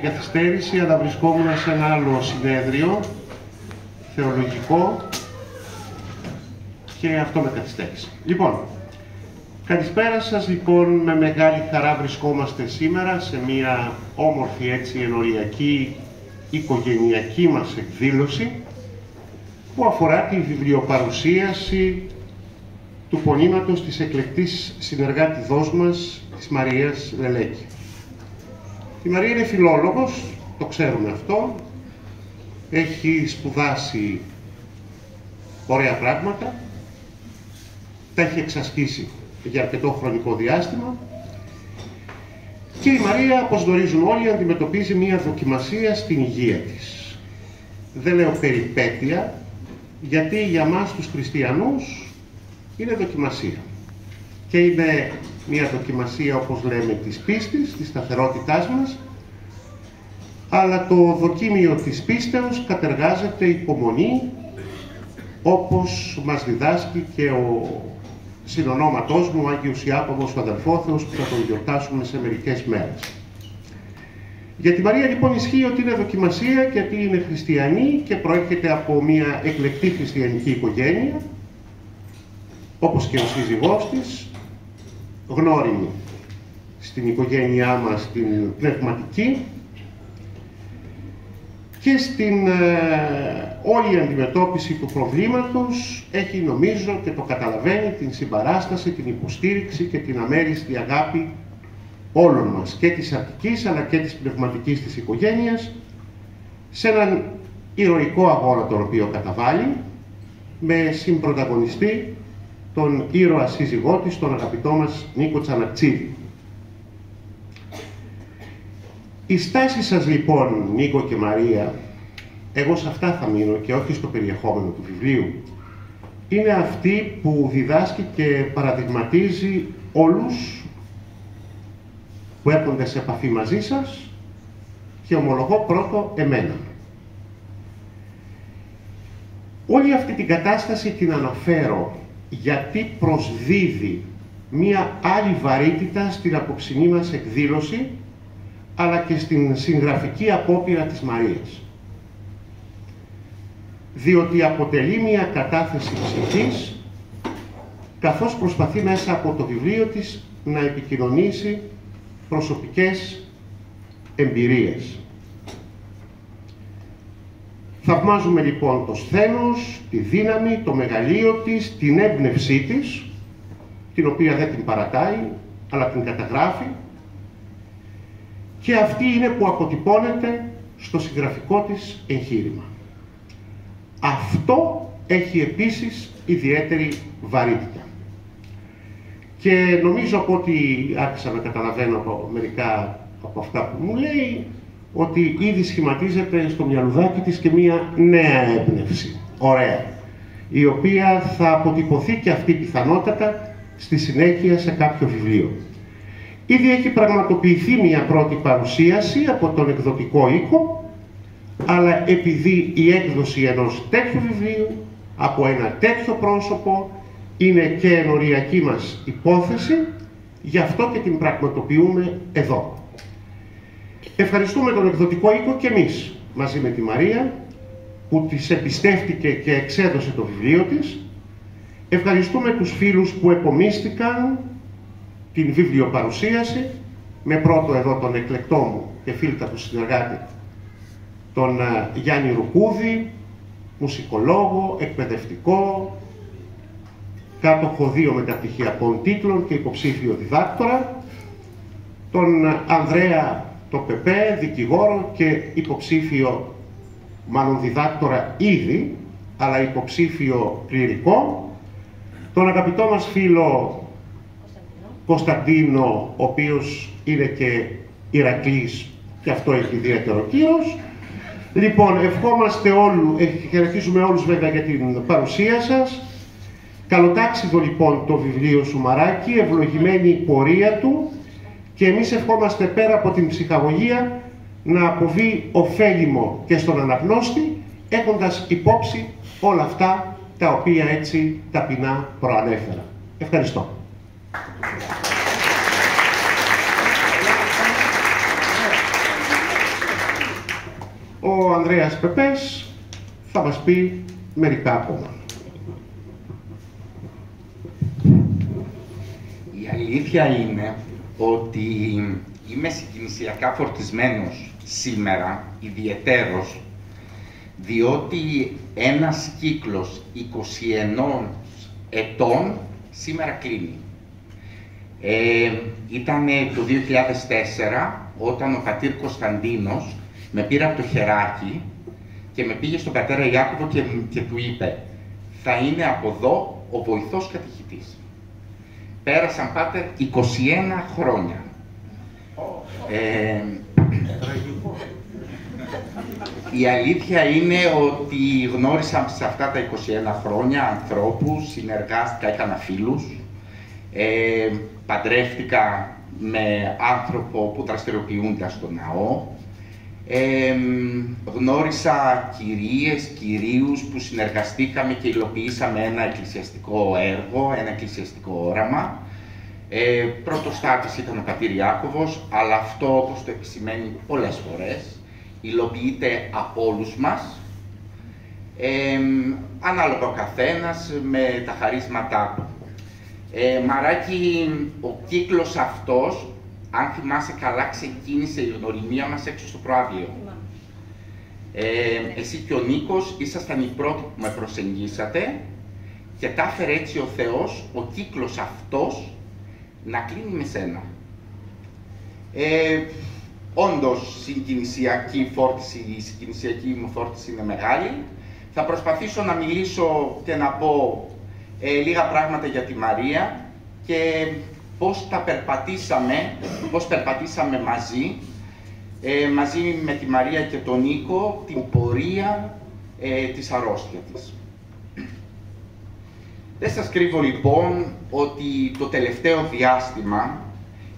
την καθυστέρηση, αλλά βρισκόμουν σε ένα άλλο συνέδριο, θεολογικό, και αυτό με καθυστέρησε. Λοιπόν, καλησπέρα σας. Λοιπόν, με μεγάλη χαρά βρισκόμαστε σήμερα σε μια όμορφη, έτσι, ενοριακή, οικογενειακή μας εκδήλωση, που αφορά τη βιβλιοπαρουσίαση του πονήματος της εκλεκτής συνεργάτηδός μας, της Μαρίας Λελέκη. Η Μαρία είναι φιλόλογος, το ξέρουμε αυτό, έχει σπουδάσει ωραία πράγματα, τα έχει εξασκήσει για αρκετό χρονικό διάστημα και η Μαρία, όπως γνωρίζουν όλοι, αντιμετωπίζει μία δοκιμασία στην υγεία της. Δεν λέω περιπέτεια, γιατί για μας τους χριστιανούς είναι δοκιμασία. Και είναι μία δοκιμασία, όπως λέμε, της πίστης, της σταθερότητάς μας, αλλά το δοκίμιο της πίστεως κατεργάζεται υπομονή, όπως μας διδάσκει και ο συνονόματός μου, ο Άγιος Ιάκωβος, ο αδελφόθεος, που θα τον γιορτάσουμε σε μερικές μέρες. Για τη Μαρία λοιπόν ισχύει ότι είναι δοκιμασία, γιατί είναι χριστιανή και προέρχεται από μια εκλεκτή χριστιανική οικογένεια, όπως και ο σύζυγός της, γνώριμη στην οικογένειά μας την πνευματική, και στην όλη αντιμετώπιση του προβλήματος έχει, νομίζω, και το καταλαβαίνει, την συμπαράσταση, την υποστήριξη και την αμέριστη αγάπη όλων μας, και της αρτικής αλλά και της πνευματικής της οικογένειας, σε έναν ηρωικό αγώνα τον οποίο καταβάλει, με συμπρωταγωνιστή τον ήρωα σύζυγό της, τον αγαπητό μας Νίκο Τσανακτσίδη. Η στάση σας λοιπόν, Νίκο και Μαρία, εγώ σε αυτά θα μείνω και όχι στο περιεχόμενο του βιβλίου, είναι αυτή που διδάσκει και παραδειγματίζει όλους που έρχονται σε επαφή μαζί σας, και ομολογώ πρώτο εμένα. Όλη αυτή την κατάσταση την αναφέρω γιατί προσδίδει μία άλλη βαρύτητα στην απόψινή μας εκδήλωση, αλλά και στην συγγραφική απόπειρα της Μαρίας. Διότι αποτελεί μια κατάθεση ψυχής, καθώς προσπαθεί μέσα από το βιβλίο της να επικοινωνήσει προσωπικές εμπειρίες. Θαυμάζουμε λοιπόν το σθένος, τη δύναμη, το μεγαλείο της, την έμπνευσή της, την οποία δεν την παρατάει, αλλά την καταγράφει, και αυτή είναι που αποτυπώνεται στο συγγραφικό της εγχείρημα. Αυτό έχει επίσης ιδιαίτερη βαρύτητα. Και νομίζω από ότι άρχισα να καταλαβαίνω από μερικά από αυτά που μου λέει, ότι ήδη σχηματίζεται στο μυαλουδάκι της και μία νέα έμπνευση, ωραία, η οποία θα αποτυπωθεί και αυτή πιθανότατα στη συνέχεια σε κάποιο βιβλίο. Ήδη έχει πραγματοποιηθεί μια πρώτη παρουσίαση από τον εκδοτικό οίκο, αλλά επειδή η έκδοση ενός τέτοιου βιβλίου από ένα τέτοιο πρόσωπο είναι και ενοριακή μας υπόθεση, γι' αυτό και την πραγματοποιούμε εδώ. Ευχαριστούμε τον εκδοτικό οίκο και εμείς, μαζί με τη Μαρία, που της εμπιστεύτηκε και εξέδωσε το βιβλίο της. Ευχαριστούμε τους φίλους που επομίστηκαν την βιβλιοπαρουσίαση, με πρώτο εδώ τον εκλεκτό μου και φίλτατο συνεργάτη, τον Γιάννη Ρουκούδη, μουσικολόγο, εκπαιδευτικό, κάτοχο 2 μεταπτυχιακών τίτλων και υποψήφιο διδάκτορα, τον Ανδρέα το Πεπέ, δικηγόρο και υποψήφιο, μάλλον διδάκτορα ήδη, αλλά υποψήφιο κληρικό, τον αγαπητό μας φίλο Κωνσταντίνο, ο οποίος είναι και Ηρακλής και αυτό έχει ιδιαίτερο κύρος. Λοιπόν, ευχόμαστε όλους, χαιρετίζουμε όλους βέβαια για την παρουσία σας. Καλοτάξιδο λοιπόν το βιβλίο σου Μαράκη, ευλογημένη η πορεία του, και εμείς ευχόμαστε πέρα από την ψυχαγωγία να αποβεί ωφέλιμο και στον αναγνώστη, έχοντας υπόψη όλα αυτά τα οποία έτσι ταπεινά προανέφερα. Ευχαριστώ. Ο Ανδρέας Πεπές θα μας πει μερικά ακόμα. Η αλήθεια είναι ότι είμαι συγκινησιακά φορτισμένος σήμερα, ιδιαιτέρως, διότι ένας κύκλος 21 ετών σήμερα κλείνει. Ήταν το 2004, όταν ο πατήρ Κωνσταντίνος με πήρε από το χεράκι και με πήγε στον πατέρα Ιάκωβο και του είπε «Θα είναι από εδώ ο βοηθός κατηχητής». Πέρασαν, πάτερ, 21 χρόνια. Η αλήθεια είναι ότι γνώρισα σε αυτά τα 21 χρόνια ανθρώπους, συνεργάστηκα, έκανα φίλους, παντρεύτηκα με άνθρωπο που δραστηριοποιούνται στο ναό, γνώρισα κυρίες, κυρίους που συνεργαστήκαμε και υλοποιήσαμε ένα εκκλησιαστικό έργο, ένα εκκλησιαστικό όραμα. Πρωτοστάτης ήταν ο πατήρ Ιάκωβος, αλλά αυτό, όπως το επισημαίνει πολλές φορές, υλοποιείται από όλους μας, ανάλογα ο καθένας με τα χαρίσματά του. Μαράκι, ο κύκλος αυτός, αν θυμάσαι καλά, ξεκίνησε η γνωριμία μας έξω στο προαύλιο. Εσύ και ο Νίκος ήσασταν οι πρώτοι που με προσεγγίσατε και τα έφερε έτσι ο Θεός, ο κύκλος αυτός, να κλείνει με σένα. Όντως, η συγκινησιακή μου φόρτιση είναι μεγάλη. Θα προσπαθήσω να μιλήσω και να πω λίγα πράγματα για τη Μαρία και πώς περπατήσαμε μαζί με τη Μαρία και τον Νίκο, την πορεία της αρρώστια της. Δεν σας κρύβω λοιπόν ότι το τελευταίο διάστημα,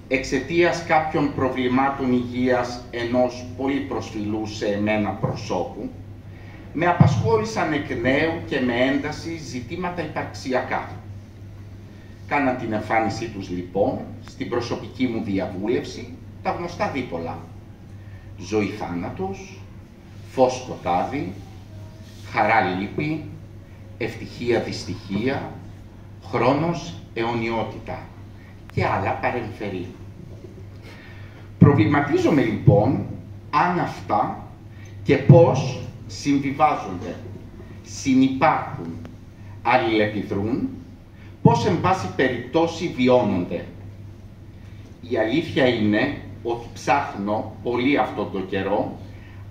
εξαιτίας κάποιων προβλημάτων υγείας ενός πολύ προσφυλού σε εμένα προσώπου, με απασχόλησαν εκ νέου και με ένταση ζητήματα υπαρξιακά. Κάναν την εμφάνισή τους λοιπόν στην προσωπική μου διαβούλευση τα γνωστά δίπολα. Ζωή-θάνατος, φως-σκοτάδι, χαρά-λύπη, ευτυχία-δυστυχία, χρόνος-αιωνιότητα και άλλα παρεμφερή. Προβληματίζομαι λοιπόν αν αυτά και πώς συμβιβάζονται, συνυπάρχουν, αλληλεπιδρούν, πώς εν πάση περιπτώσει βιώνονται. Η αλήθεια είναι ότι ψάχνω πολύ αυτόν τον καιρό,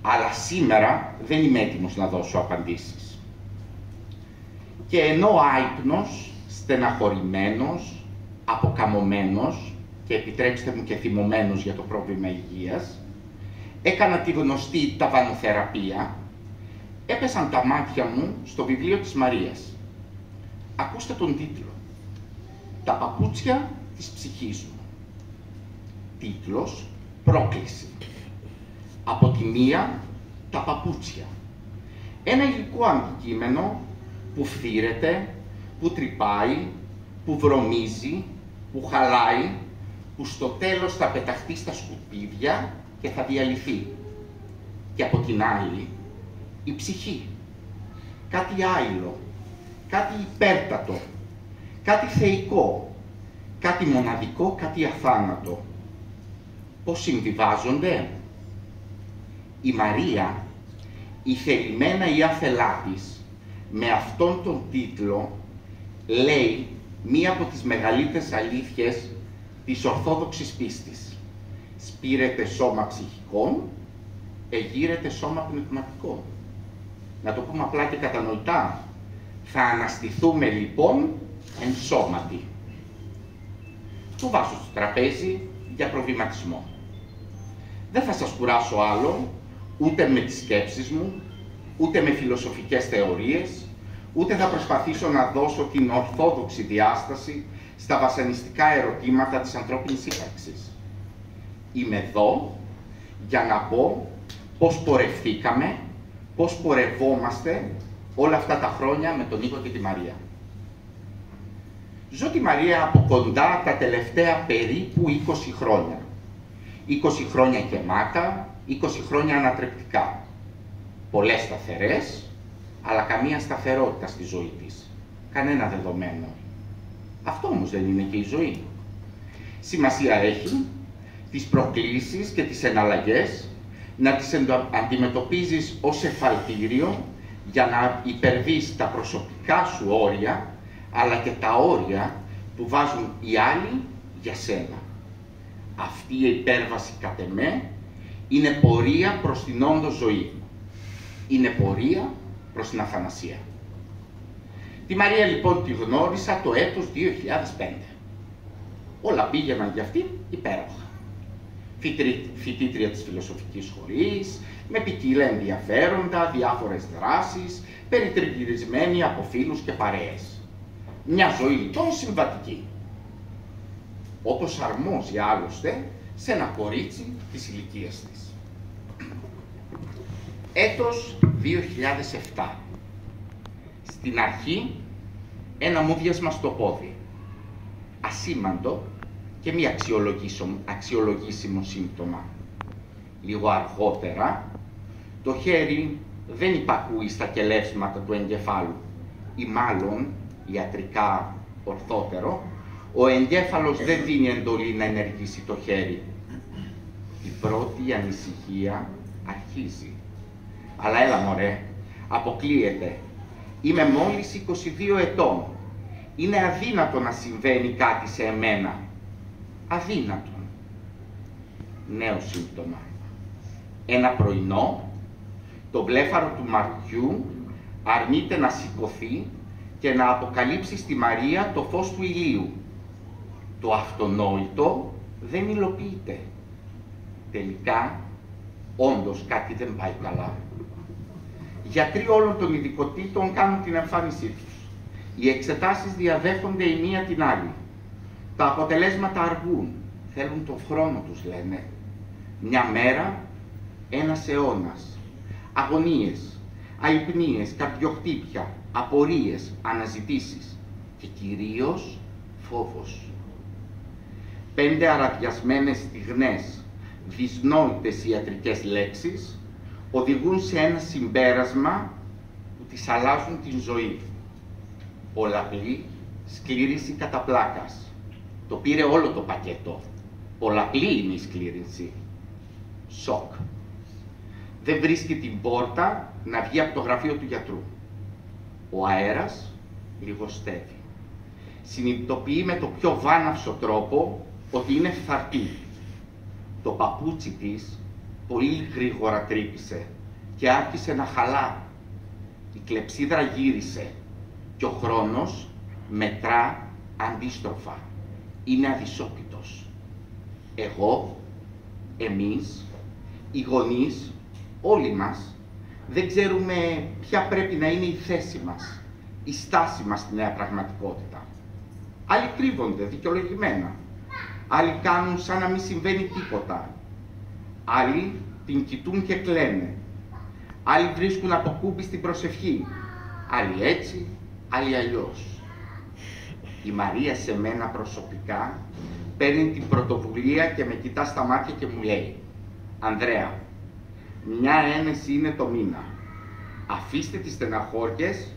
αλλά σήμερα δεν είμαι έτοιμος να δώσω απαντήσεις. Και ενώ άυπνος, στεναχωρημένος, αποκαμωμένος και επιτρέψτε μου και θυμωμένος για το πρόβλημα υγείας, έκανα τη γνωστή ταβανοθεραπεία, έπεσαν τα μάτια μου στο βιβλίο της Μαρίας. Ακούστε τον τίτλο. «Τα παπούτσια της ψυχής μου». Τίτλος, πρόκληση. Από τη μία, τα παπούτσια. Ένα υλικό αντικείμενο που φθήρεται, που τρυπάει, που βρωμίζει, που χαλάει, που στο τέλος θα πεταχτεί στα σκουπίδια και θα διαλυθεί. Και από την άλλη, η ψυχή. Κάτι άειλο, κάτι υπέρτατο, κάτι θεϊκό, κάτι μοναδικό, κάτι αθάνατο. Πώς συμβιβάζονται? Η Μαρία, η θελημένα ή άθελά της, με αυτόν τον τίτλο, λέει μία από τις μεγαλύτερες αλήθειες της ορθόδοξης πίστης. Σπείρεται σώμα ψυχικών, εγείρεται σώμα πνευματικό. Να το πούμε απλά και κατανοητά. Θα αναστηθούμε λοιπόν εν σώματι. Το βάζω στο τραπέζι για προβληματισμό. Δεν θα σας κουράσω άλλο, ούτε με τις σκέψεις μου, ούτε με φιλοσοφικές θεωρίες, ούτε θα προσπαθήσω να δώσω την ορθόδοξη διάσταση στα βασανιστικά ερωτήματα της ανθρώπινης ύπαρξης. Είμαι εδώ για να πω πώς πορευθήκαμε, πώς πορευόμαστε όλα αυτά τα χρόνια με τον Νίκο και τη Μαρία. Ζω τη Μαρία από κοντά τα τελευταία περίπου 20 χρόνια. 20 χρόνια γεμάτα, 20 χρόνια ανατρεπτικά. πολλές σταθερές, αλλά καμία σταθερότητα στη ζωή της. Κανένα δεδομένο. Αυτό όμως δεν είναι και η ζωή. Σημασία έχει τις προκλήσεις και τις εναλλαγές να τις αντιμετωπίζεις ως εφαλτήριο για να υπερβείς τα προσωπικά σου όρια, αλλά και τα όρια που βάζουν οι άλλοι για σένα. Αυτή η υπέρβαση κατ' εμέ είναι πορεία προς την όντως ζωή. Είναι πορεία προς την αθανασία. Τη Μαρία λοιπόν τη γνώρισα το έτος 2005. Όλα πήγαιναν για αυτήν υπέροχα. Φοιτήτρια της φιλοσοφικής σχολής, με ποικίλα ενδιαφέροντα, διάφορες δράσεις, περιτριγυρισμένη από φίλους και παρέες. Μια ζωή λοιπόν συμβατική. Όπως αρμόζει άλλωστε σε ένα κορίτσι της ηλικίας της. Έτος 2007. Στην αρχή ένα μούδιασμα στο πόδι. Ασήμαντο και μη αξιολογήσιμο σύμπτωμα. Λίγο αργότερα, το χέρι δεν υπακούει στα κελεύσματα του εγκεφάλου ή μάλλον, ιατρικά ορθότερο, ο εγκέφαλος δεν δίνει εντολή να ενεργήσει το χέρι. Η πρώτη ανησυχία αρχίζει. Αλλά έλα μωρέ, αποκλείεται. Είμαι μόλις 22 ετών. Είναι αδύνατο να συμβαίνει κάτι σε εμένα. Αδύνατο. Νέο σύμπτωμα. Ένα πρωινό, το βλέφαρο του Μαρτιού αρνείται να σηκωθεί και να αποκαλύψει στη Μαρία το φως του ηλίου. Το αυτονόητο δεν υλοποιείται. Τελικά, όντως κάτι δεν πάει καλά. Γιατροί όλων των ειδικοτήτων κάνουν την εμφάνισή τους. Οι εξετάσεις διαδέχονται η μία την άλλη. Τα αποτελέσματα αργούν. Θέλουν τον χρόνο τους, λένε. Μια μέρα, ένας αιώνας. Αγωνίες, αϊπνίες, καρδιοχτύπια, απορίες, αναζητήσεις και κυρίως φόβος. 5 αραδιασμένες στιγνές, δυσνόητες ιατρικές λέξεις, οδηγούν σε ένα συμπέρασμα που τις αλλάζουν την ζωή. Πολλαπλή σκλήρυνση κατά πλάκας. Το πήρε όλο το πακέτο. Πολλαπλή είναι η σκλήρυνση. Σοκ. Δεν βρίσκει την πόρτα να βγει από το γραφείο του γιατρού. Ο αέρας λιγοστεύει. Συνειδητοποιεί με το πιο βάναυσο τρόπο ότι είναι φθαρτή. Το παπούτσι της πολύ γρήγορα τρύπησε και άρχισε να χαλά. Η κλεψίδρα γύρισε και ο χρόνος μετρά αντίστροφα. Είναι αδυσόπιτος. Εγώ, εμείς, οι γονείς, όλοι μας, δεν ξέρουμε ποια πρέπει να είναι η θέση μας, η στάση μας στη νέα πραγματικότητα. Άλλοι κρύβονται δικαιολογημένα. Άλλοι κάνουν σαν να μην συμβαίνει τίποτα. Άλλοι την κοιτούν και κλαίνε. Άλλοι βρίσκουν αποκούμπη στην προσευχή. Άλλοι έτσι, άλλοι αλλιώς. Η Μαρία σε μένα προσωπικά παίρνει την πρωτοβουλία και με κοιτά στα μάτια και μου λέει «Ανδρέα, μια ένεση είναι το μήνα. Αφήστε τις στεναχώριες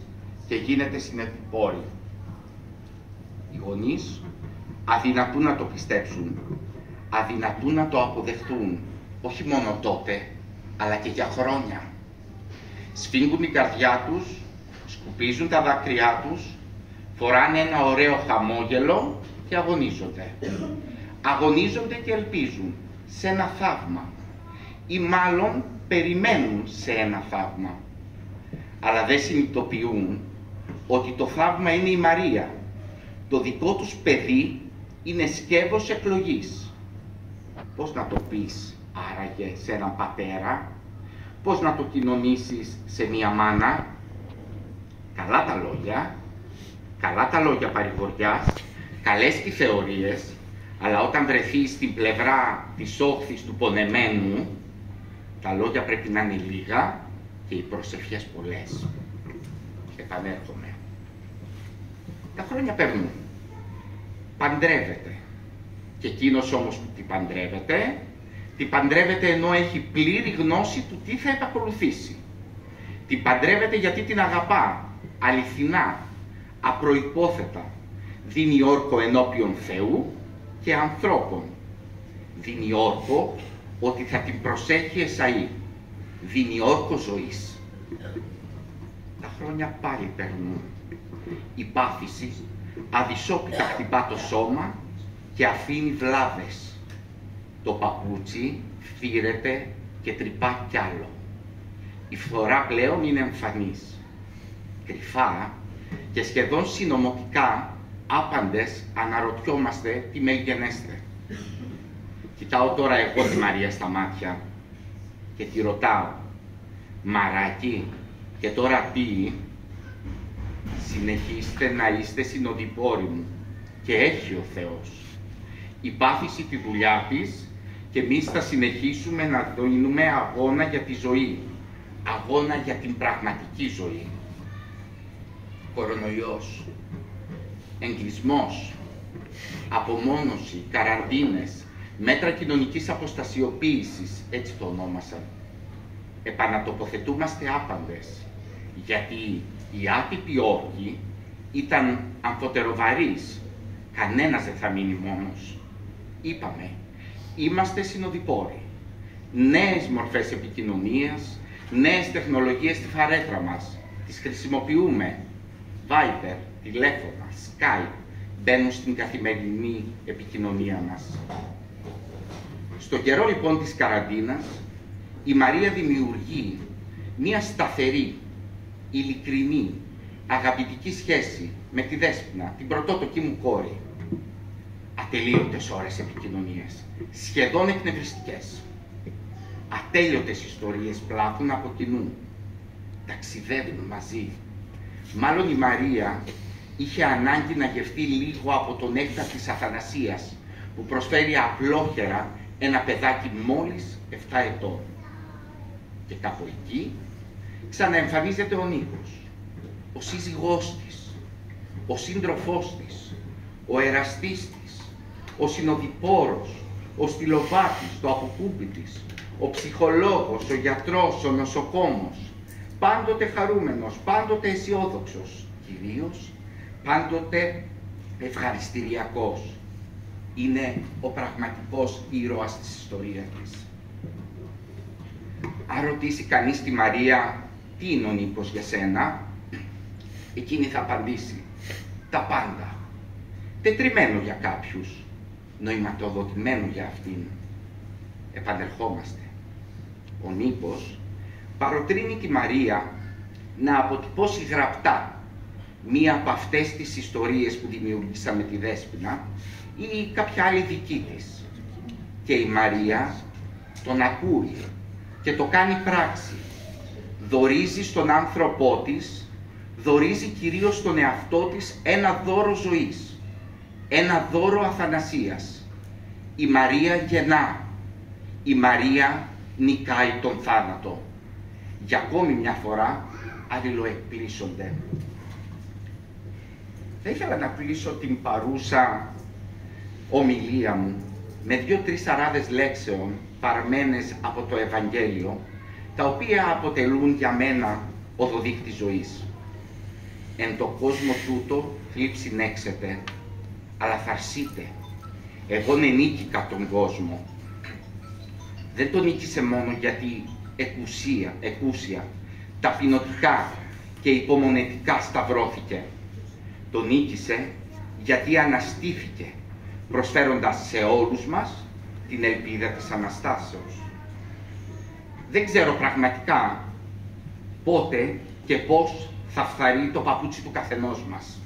και γίνετε συνεπόροι». Οι γονείς αδυνατούν να το πιστέψουν, αδυνατούν να το αποδεχτούν, όχι μόνο τότε, αλλά και για χρόνια. Σφίγγουν την καρδιά τους, σκουπίζουν τα δάκρυά τους, φοράνε ένα ωραίο χαμόγελο και αγωνίζονται. Αγωνίζονται και ελπίζουν σε ένα θαύμα, ή μάλλον περιμένουν σε ένα θαύμα. Αλλά δεν συνειδητοποιούν ότι το θαύμα είναι η Μαρία. Το δικό τους παιδί είναι σκεύος εκλογής. Πώς να το πεις άραγε σε έναν πατέρα, πώς να το κοινωνήσεις σε μία μάνα? Καλά τα λόγια παρηγοριάς, καλές και θεωρίες, αλλά όταν βρεθείς στην πλευρά της όχθης του πονεμένου, τα λόγια πρέπει να είναι λίγα και οι προσευχές πολλές. Επανέρχομαι. Τα χρόνια περνούν. Παντρεύεται. Και εκείνος όμως που την παντρεύεται ενώ έχει πλήρη γνώση του τι θα επακολουθήσει. Την παντρεύεται γιατί την αγαπά, αληθινά, απροϋπόθετα. Δίνει όρκο ενώπιον Θεού και ανθρώπων. Δίνει όρκο ότι θα την προσέχει εσαΐ. Δίνει όρκο ζωής. Τα χρόνια πάλι περνούν. Η πάθηση αδυσόπιτα χτυπά το σώμα και αφήνει βλάβες. Το παπούτσι φύρεται και τρυπά κι άλλο. Η φθορά πλέον είναι εμφανής. Κρυφά και σχεδόν συνωμοτικά άπαντες αναρωτιόμαστε τι μεγενέστε. Κοιτάω τώρα εγώ τη Μαρία στα μάτια και τη ρωτάω, «Μαράκι, και τώρα τι?» «Συνεχίστε να είστε συνοδοιπόροι μου και έχει ο Θεός. Η πάθηση τη δουλειά της και εμείς θα συνεχίσουμε να δίνουμε αγώνα για τη ζωή, αγώνα για την πραγματική ζωή. Κορονοϊός, εγκλισμός, απομόνωση, καραντίνες, μέτρα κοινωνικής αποστασιοποίησης, έτσι το ονόμασαν. Επανατοποθετούμαστε άπαντες, γιατί οι άτυποι όρκοι ήταν αμφωτεροβαρείς. Κανένας δεν θα μείνει μόνος. Είπαμε, είμαστε συνοδοιπόροι. Νέες μορφές επικοινωνίας, νέες τεχνολογίες στη φαρέτρα μας. Τις χρησιμοποιούμε. Viber, τηλέφωνα, Skype, μπαίνουν στην καθημερινή επικοινωνία μας. Στο καιρό λοιπόν της καραντίνας, η Μαρία δημιουργεί μία σταθερή, ειλικρινή, αγαπητική σχέση με τη Δέσποινα, την πρωτότοκη μου κόρη. Ατελείωτες ώρες επικοινωνίες, σχεδόν εκνευριστικές. Ατέλειωτες ιστορίες πλάθουν από κοινού. Ταξιδεύουν μαζί. Μάλλον η Μαρία είχε ανάγκη να γευτεί λίγο από τον νέκταρ της Αθανασίας, που προσφέρει απλόχερα ένα παιδάκι μόλις 7 ετών. Και κάπου εκεί ξαναεμφανίζεται ο Νίκος, ο σύζυγός της, ο σύντροφός της, ο εραστής της, ο συνοδοιπόρος, ο στυλοβάτης, το αποκούμπι της, ο ψυχολόγος, ο γιατρός, ο νοσοκόμος, πάντοτε χαρούμενος, πάντοτε αισιόδοξος, κυρίως πάντοτε ευχαριστηριακός. Είναι ο πραγματικός ήρωας της ιστορίας της. Αν ρωτήσει κανείς τη Μαρία τι είναι ο Νίκος για σένα, εκείνη θα απαντήσει τα πάντα. Τετριμένο για κάποιους, νοηματοδοτημένο για αυτήν. Επανερχόμαστε. Ο Νίκος παροτρύνει τη Μαρία να αποτυπώσει γραπτά μία από αυτές τις ιστορίες που δημιούργησα με τη Δέσποινα ή κάποια άλλη δική της. Και η Μαρία τον ακούει και το κάνει πράξη. Δωρίζει στον άνθρωπό της, δωρίζει κυρίως στον εαυτό της ένα δώρο ζωής, ένα δώρο αθανασίας. Η Μαρία γεννά, η Μαρία νικάει τον θάνατο. Για ακόμη μια φορά αλληλοεκπλήσονται. Θα ήθελα να κλείσω την παρούσα ομιλία μου με 2-3 αράδες λέξεων παρμένες από το Ευαγγέλιο, τα οποία αποτελούν για μένα οδοδείκτη ζωής. «Εν το κόσμο τούτο θλίψιν έξετε, αλλά θαρσείτε. Εγώ νίκηκα τον κόσμο». Δεν τον νίκησε μόνο γιατί εκούσια, ταπεινωτικά και υπομονετικά σταυρώθηκε. Τον νίκησε γιατί αναστήθηκε, προσφέροντας σε όλους μας την ελπίδα της Αναστάσεως. Δεν ξέρω πραγματικά πότε και πώς θα φθαρεί το παπούτσι του καθενός μας.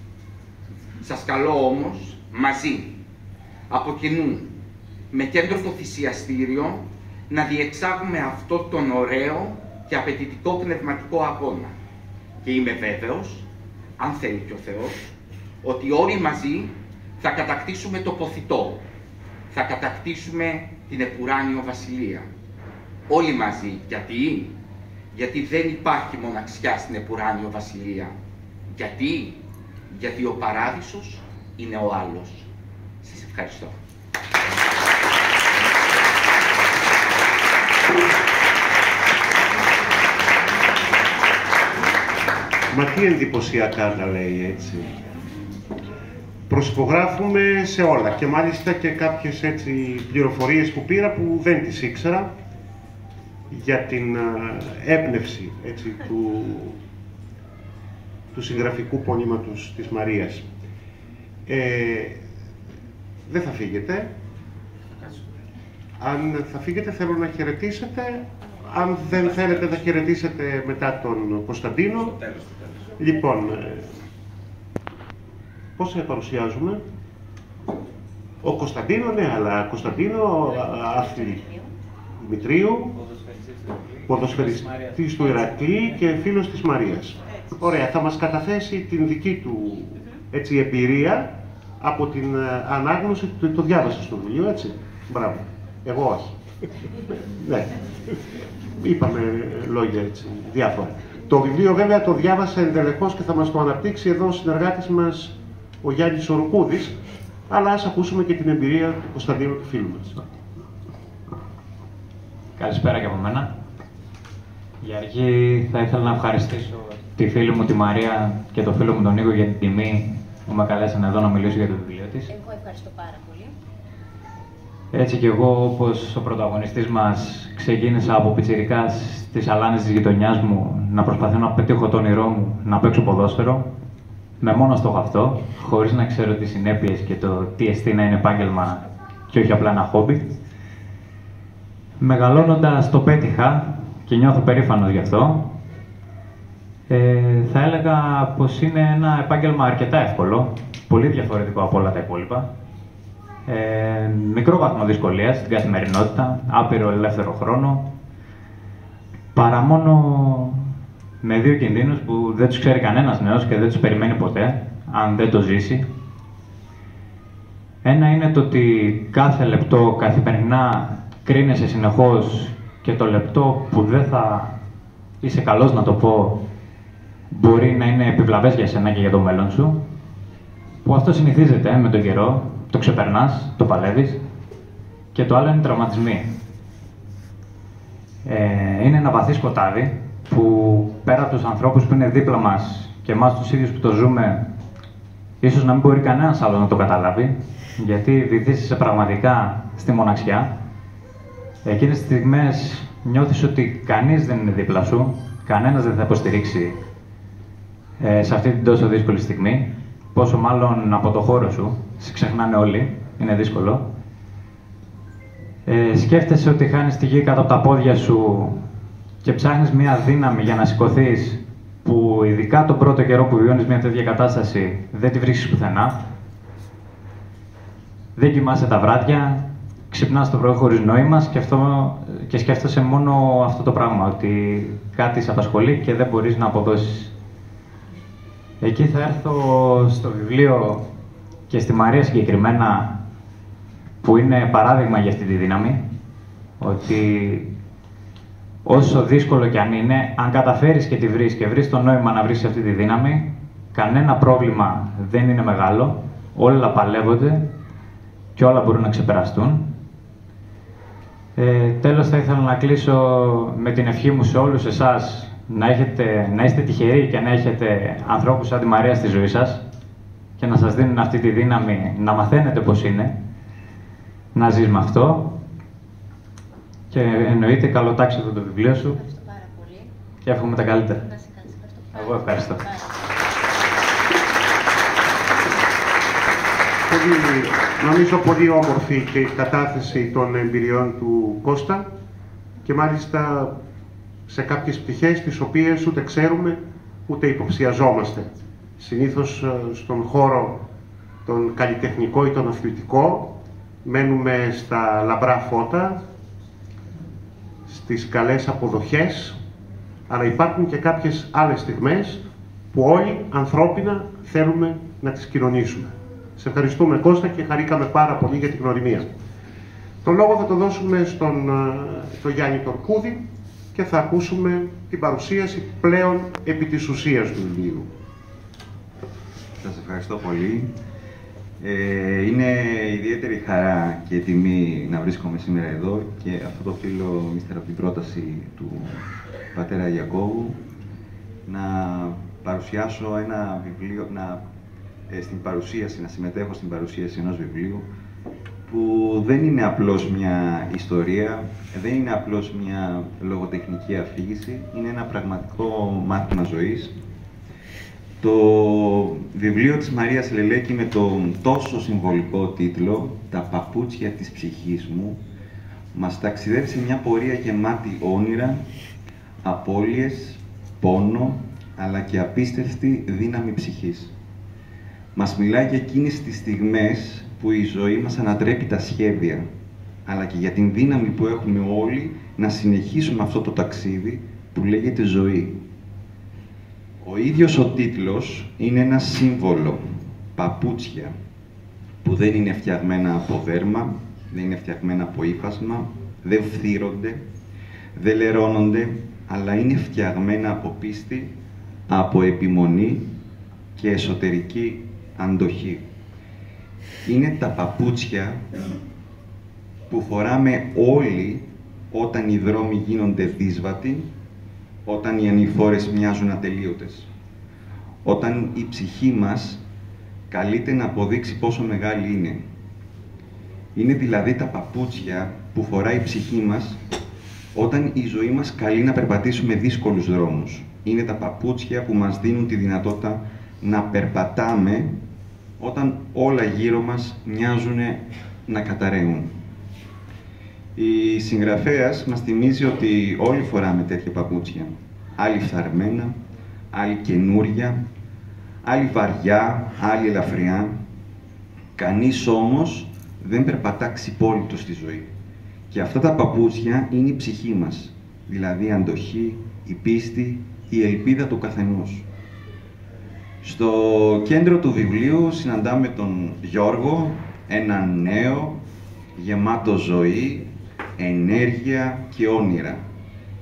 Σας καλώ όμως μαζί, από κοινού, με κέντρο το θυσιαστήριο, να διεξάγουμε αυτό τον ωραίο και απαιτητικό πνευματικό αγώνα. Και είμαι βέβαιος, αν θέλει και ο Θεός, ότι όλοι μαζί θα κατακτήσουμε το ποθητό, θα κατακτήσουμε την επουράνιο βασιλεία. Όλοι μαζί. Γιατί δεν υπάρχει μοναξιά στην επουράνιο βασιλεία. Γιατί ο παράδεισος είναι ο άλλος. Σας ευχαριστώ. Μα τι εντυπωσιακά τα λέει, έτσι. Προσυπογράφουμε σε όλα και μάλιστα και κάποιες έτσι πληροφορίες που πήρα που δεν τις ήξερα για την έμπνευση έτσι, του συγγραφικού πονήματος της Μαρίας. Δεν θα φύγετε. Αν θα φύγετε θέλω να χαιρετήσετε. Αν δεν θέλετε θα χαιρετήσετε μετά τον Κωνσταντίνο. Στο τέλος. Λοιπόν, πώς θα παρουσιάζουμε? Ο Κωνσταντίνο, ναι, αλλά Κωνσταντίνο άθλη Δημητρίου, ποδοσφαιριστής του Ηρακλή και φίλος της Μαρίας. Ωραία, θα μας καταθέσει την δική του έτσι, εμπειρία από την ανάγνωση, το διάβασε στο βιβλίο, έτσι. Μπράβο. Εγώ όχι. Ναι. Είπαμε λόγια έτσι, διάφορα. Το βιβλίο βέβαια το διάβασα εντελεχώς και θα μας το αναπτύξει εδώ ο συνεργάτης μας, ο Γιάννης Ορκούδης, αλλά ας ακούσουμε και την εμπειρία του Κωνσταντίνου, του φίλου μας. Καλησπέρα και από μένα. Για αρχή θα ήθελα να ευχαριστήσω τη φίλη μου τη Μαρία και τον φίλο μου τον Νίκο για την τιμή που με καλέσαν εδώ να μιλήσω για το βιβλίο της. Εγώ ευχαριστώ πάρα πολύ. Έτσι κι εγώ, όπως ο πρωταγωνιστής μας, ξεκίνησα από πιτσιρικάς στις αλάνες της γειτονιάς μου να προσπαθώ να πετύχω το όνειρό μου να παίξω ποδόσφαιρο, με μόνο στόχο αυτό, χωρίς να ξέρω τις συνέπειες και το τι εστί να είναι επάγγελμα και όχι απλά ένα χόμπι. Μεγαλώνοντας το πέτυχα και νιώθω περήφανος γι' αυτό. Θα έλεγα πως είναι ένα επάγγελμα αρκετά εύκολο, πολύ διαφορετικό από όλα τα υπόλοιπα. Μικρό βαθμό δυσκολίας στην καθημερινότητα, άπειρο ελεύθερο χρόνο, παρά μόνο με δύο κινδύνους που δεν τους ξέρει κανένας νέος και δεν τους περιμένει ποτέ, αν δεν το ζήσει. Ένα είναι το ότι κάθε λεπτό καθημερινά κρίνεσαι συνεχώς και το λεπτό που δεν θα είσαι καλός να το πω μπορεί να είναι επιβλαβές για σένα και για το μέλλον σου, που αυτό συνηθίζεται με τον καιρό, το ξεπερνάς, το παλεύεις, και το άλλο είναι οι τραυματισμοί. Είναι ένα βαθύ σκοτάδι που πέρα από τους ανθρώπους που είναι δίπλα μας και εμάς τους ίδιους που το ζούμε, ίσως να μην μπορεί κανένας άλλος να το καταλάβει, γιατί βυθίζεσαι πραγματικά στη μοναξιά. Εκείνες τις στιγμές νιώθεις ότι κανείς δεν είναι δίπλα σου, κανένας δεν θα υποστηρίξει σε αυτή την τόσο δύσκολη στιγμή, πόσο μάλλον από το χώρο σου, σε ξεχνάνε όλοι, είναι δύσκολο. Σκέφτεσαι ότι χάνεις τη γη κάτω από τα πόδια σου και ψάχνεις μια δύναμη για να σηκωθείς, που ειδικά τον πρώτο καιρό που βιώνεις μια τέτοια κατάσταση δεν τη βρίσκεις πουθενά. Δεν κοιμάσαι τα βράδια, ξυπνάς το πρωί χωρίς νόημα και σκέφτεσαι μόνο αυτό το πράγμα, ότι κάτι σε απασχολεί και δεν μπορείς να αποδώσεις. Εκεί θα έρθω στο βιβλίο και στη Μαρία συγκεκριμένα, που είναι παράδειγμα για αυτή τη δύναμη, ότι όσο δύσκολο κι αν είναι, αν καταφέρεις και τη βρεις και βρεις το νόημα να βρεις αυτή τη δύναμη, κανένα πρόβλημα δεν είναι μεγάλο, όλα παλεύονται και όλα μπορούν να ξεπεραστούν. Τέλος, θα ήθελα να κλείσω με την ευχή μου σε όλους εσάς να είστε τυχεροί και να έχετε ανθρώπους σαν τη Μαρία στη ζωή σας και να σας δίνουν αυτή τη δύναμη να μαθαίνετε πώς είναι να ζεις με αυτό. Και εννοείται καλοτάξει αυτό το βιβλίο σου. Ευχαριστώ πάρα πολύ. Και εύχομαι τα καλύτερα. Να σε κάνεις. Ευχαριστώ. Εγώ ευχαριστώ. Νομίζω πολύ όμορφη και η κατάθεση των εμπειριών του Κώστα και μάλιστα σε κάποιες πτυχές τις οποίες ούτε ξέρουμε ούτε υποψιαζόμαστε. Συνήθως στον χώρο τον καλλιτεχνικό ή τον αθλητικό μένουμε στα λαμπρά φώτα, στις καλές αποδοχές, αλλά υπάρχουν και κάποιες άλλες στιγμές που όλοι ανθρώπινα θέλουμε να τις κοινωνήσουμε. Σε ευχαριστούμε Κώστα και χαρήκαμε πάρα πολύ για την γνωριμία. Τον λόγο θα το δώσουμε στον Γιάννη Τορκούδη και θα ακούσουμε την παρουσίαση πλέον επί της ουσίας του βιβλίου. Σας ευχαριστώ πολύ. Είναι ιδιαίτερη χαρά και τιμή να βρίσκομαι σήμερα εδώ και αυτό το οφείλω ύστερα από την πρόταση του πατέρα Ιακώβου να παρουσιάσω ένα βιβλίο, να συμμετέχω στην παρουσίαση ενός βιβλίου που δεν είναι απλώς μια ιστορία, δεν είναι απλώς μια λογοτεχνική αφήγηση, είναι ένα πραγματικό μάθημα ζωής. Το βιβλίο της Μαρίας Λελέκη με τον τόσο συμβολικό τίτλο «Τα παπούτσια της ψυχής μου» μας ταξιδεύει σε μια πορεία γεμάτη όνειρα, απώλειες, πόνο, αλλά και απίστευτη δύναμη ψυχής. Μας μιλάει για εκείνες τις στιγμές που η ζωή μας ανατρέπει τα σχέδια, αλλά και για την δύναμη που έχουμε όλοι να συνεχίσουμε αυτό το ταξίδι που λέγεται ζωή. Ο ίδιος ο τίτλος είναι ένα σύμβολο, παπούτσια, που δεν είναι φτιαγμένα από δέρμα, δεν είναι φτιαγμένα από ύφασμα, δεν φθύρονται, δεν λερώνονται, αλλά είναι φτιαγμένα από πίστη, από επιμονή και εσωτερική αντοχή. Είναι τα παπούτσια που φοράμε όλοι όταν οι δρόμοι γίνονται δύσβατοι, όταν οι ανηφόρες μοιάζουν ατελείωτες, όταν η ψυχή μας καλείται να αποδείξει πόσο μεγάλη είναι. Είναι δηλαδή τα παπούτσια που φοράει η ψυχή μας όταν η ζωή μας καλεί να περπατήσουμε δύσκολους δρόμους. Είναι τα παπούτσια που μας δίνουν τη δυνατότητα να περπατάμε όταν όλα γύρω μας μοιάζουν να καταραίουν. Η συγγραφέας μας θυμίζει ότι όλοι φοράμε τέτοια παπούτσια. Άλλοι φθαρμένα, άλλοι καινούρια, άλλοι βαριά, άλλοι ελαφριά. Κανείς όμως δεν περπατά ξυπόλυτο στη ζωή. Και αυτά τα παπούτσια είναι η ψυχή μας, δηλαδή η αντοχή, η πίστη, η ελπίδα του καθενός. Στο κέντρο του βιβλίου συναντάμε τον Γιώργο, ένα νέο, γεμάτο ζωή, ενέργεια και όνειρα.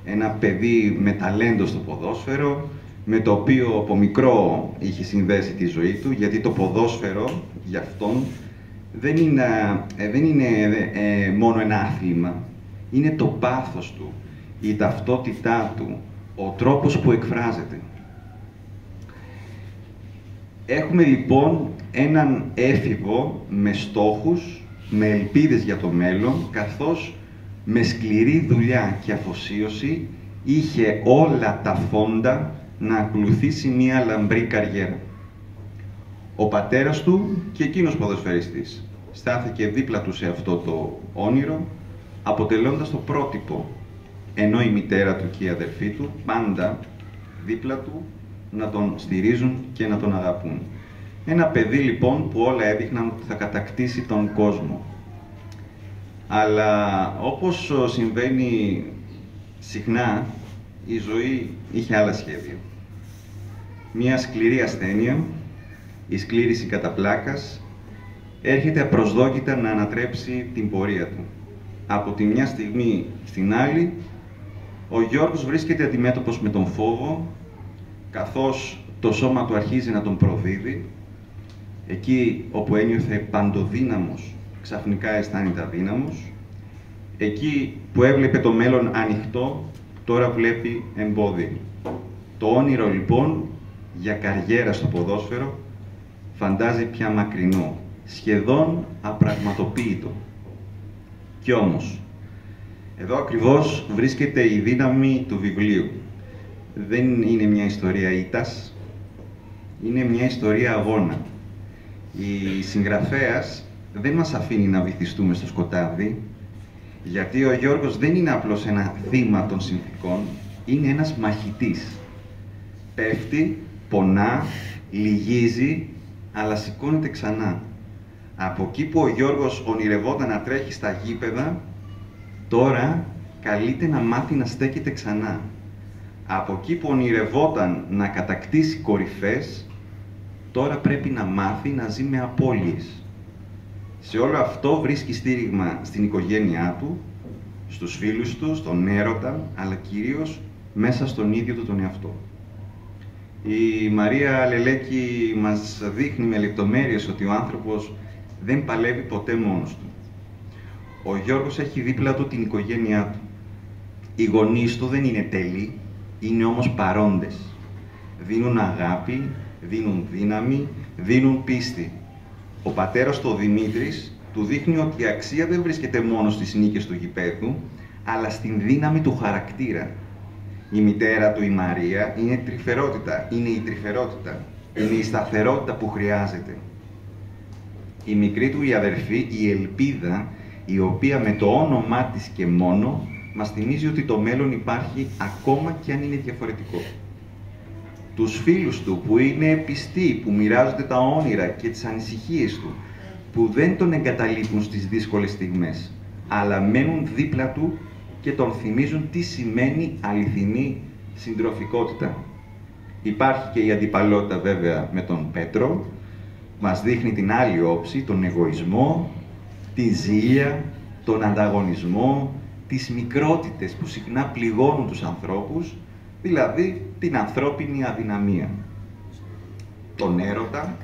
Ένα παιδί με ταλέντο στο ποδόσφαιρο, με το οποίο από μικρό είχε συνδέσει τη ζωή του, γιατί το ποδόσφαιρο για αυτόν δεν είναι μόνο ένα άθλημα, είναι το πάθος του, η ταυτότητά του, ο τρόπος που εκφράζεται. Έχουμε λοιπόν έναν έφηβο με στόχους, με ελπίδες για το μέλλον, καθώς με σκληρή δουλειά και αφοσίωση είχε όλα τα φόντα να ακολουθήσει μία λαμπρή καριέρα. Ο πατέρας του και εκείνος ποδοσφαιριστής στάθηκε δίπλα του σε αυτό το όνειρο, αποτελώντας το πρότυπο, ενώ η μητέρα του και η αδερφή του πάντα δίπλα του να τον στηρίζουν και να τον αγαπούν. Ένα παιδί λοιπόν που όλα έδειχναν ότι θα κατακτήσει τον κόσμο. Αλλά όπως συμβαίνει συχνά, η ζωή είχε άλλα σχέδια. Μια σκληρή ασθένεια, η σκλήρηση κατά πλάκας, έρχεται απροσδόκητα να ανατρέψει την πορεία του. Από τη μια στιγμή στην άλλη, ο Γιώργος βρίσκεται αντιμέτωπος με τον φόβο, καθώς το σώμα του αρχίζει να τον προδίδει. Εκεί όπου ένιωθε παντοδύναμος, ξαφνικά αισθάνεται αδύναμος. Εκεί που έβλεπε το μέλλον ανοιχτό, τώρα βλέπει εμπόδιο. Το όνειρο λοιπόν για καριέρα στο ποδόσφαιρο φαντάζει πια μακρινό, σχεδόν απραγματοποίητο. Κι όμως, εδώ ακριβώς βρίσκεται η δύναμη του βιβλίου. Δεν είναι μια ιστορία ήττας, είναι μια ιστορία αγώνα. Η συγγραφέας δεν μας αφήνει να βυθιστούμε στο σκοτάδι, γιατί ο Γιώργος δεν είναι απλώς ένα θύμα των συνθηκών, είναι ένας μαχητής. Πέφτει, πονά, λυγίζει, αλλά σηκώνεται ξανά. Από εκεί που ο Γιώργος ονειρευόταν να τρέχει στα γήπεδα, τώρα καλείται να μάθει να στέκεται ξανά. Από εκεί που ονειρευόταν να κατακτήσει κορυφές, τώρα πρέπει να μάθει να ζει με απώλειες. Σε όλο αυτό βρίσκει στήριγμα στην οικογένειά του, στους φίλους του, στον έρωτα, αλλά κυρίως μέσα στον ίδιο του τον εαυτό. Η Μαρία Λελέκη μας δείχνει με λεπτομέρειες ότι ο άνθρωπος δεν παλεύει ποτέ μόνος του. Ο Γιώργος έχει δίπλα του την οικογένειά του. Οι γονείς του δεν είναι τέλειοι, είναι όμως παρόντες. Δίνουν αγάπη, δίνουν δύναμη, δίνουν πίστη. Ο πατέρας του Δημήτρης του δείχνει ότι η αξία δεν βρίσκεται μόνο στις νίκες του γηπέδου, αλλά στην δύναμη του χαρακτήρα. Η μητέρα του, η Μαρία, είναι τρυφερότητα, είναι η τρυφερότητα, είναι η σταθερότητα που χρειάζεται. Η μικρή του η αδερφή, η ελπίδα, η οποία με το όνομά της και μόνο μας θυμίζει ότι το μέλλον υπάρχει ακόμα και αν είναι διαφορετικό. Τους φίλους του που είναι πιστοί, που μοιράζονται τα όνειρα και τις ανησυχίες του, που δεν τον εγκαταλείπουν στις δύσκολες στιγμές, αλλά μένουν δίπλα του και τον θυμίζουν τι σημαίνει αληθινή συντροφικότητα. Υπάρχει και η αντιπαλότητα βέβαια με τον Πέτρο, μας δείχνει την άλλη όψη, τον εγωισμό, τη ζήλια, τον ανταγωνισμό, τις μικρότητες που συχνά πληγώνουν τους ανθρώπους, δηλαδή την ανθρώπινη αδυναμία. Τον έρωτα,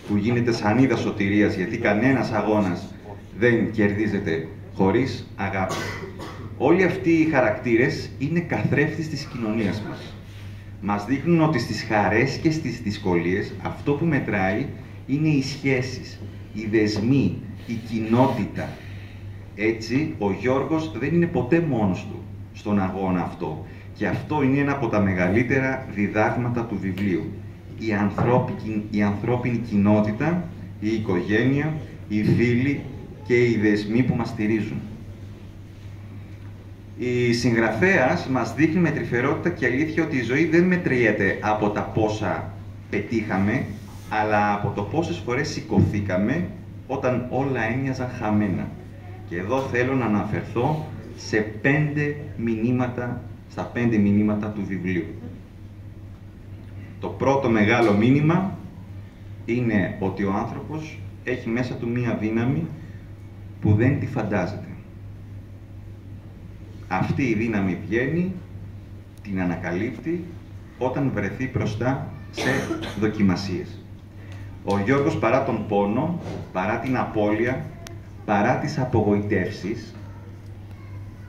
που γίνεται σανίδα σωτηρίας, γιατί κανένας αγώνας δεν κερδίζεται χωρίς αγάπη. Όλοι αυτοί οι χαρακτήρες είναι καθρέφτης της κοινωνίας μας. Μας δείχνουν ότι στις χαρές και στις δυσκολίες αυτό που μετράει είναι οι σχέσεις, οι δεσμοί, η κοινότητα. Έτσι, ο Γιώργος δεν είναι ποτέ μόνος του στον αγώνα αυτό. Και αυτό είναι ένα από τα μεγαλύτερα διδάγματα του βιβλίου. Η ανθρώπινη κοινότητα, η οικογένεια, οι φίλοι και οι δεσμοί που μας στηρίζουν. Η συγγραφέας μας δείχνει με τρυφερότητα και αλήθεια ότι η ζωή δεν μετριέται από τα πόσα πετύχαμε, αλλά από το πόσες φορές σηκωθήκαμε όταν όλα έμοιαζαν χαμένα. Και εδώ θέλω να αναφερθώ στα 5 μηνύματα του βιβλίου. Το πρώτο μεγάλο μήνυμα είναι ότι ο άνθρωπος έχει μέσα του μία δύναμη που δεν τη φαντάζεται. Αυτή η δύναμη βγαίνει, την ανακαλύπτει όταν βρεθεί μπροστά σε δοκιμασίες. Ο Γιώργος, παρά τον πόνο, παρά την απώλεια, παρά τις απογοητεύσεις,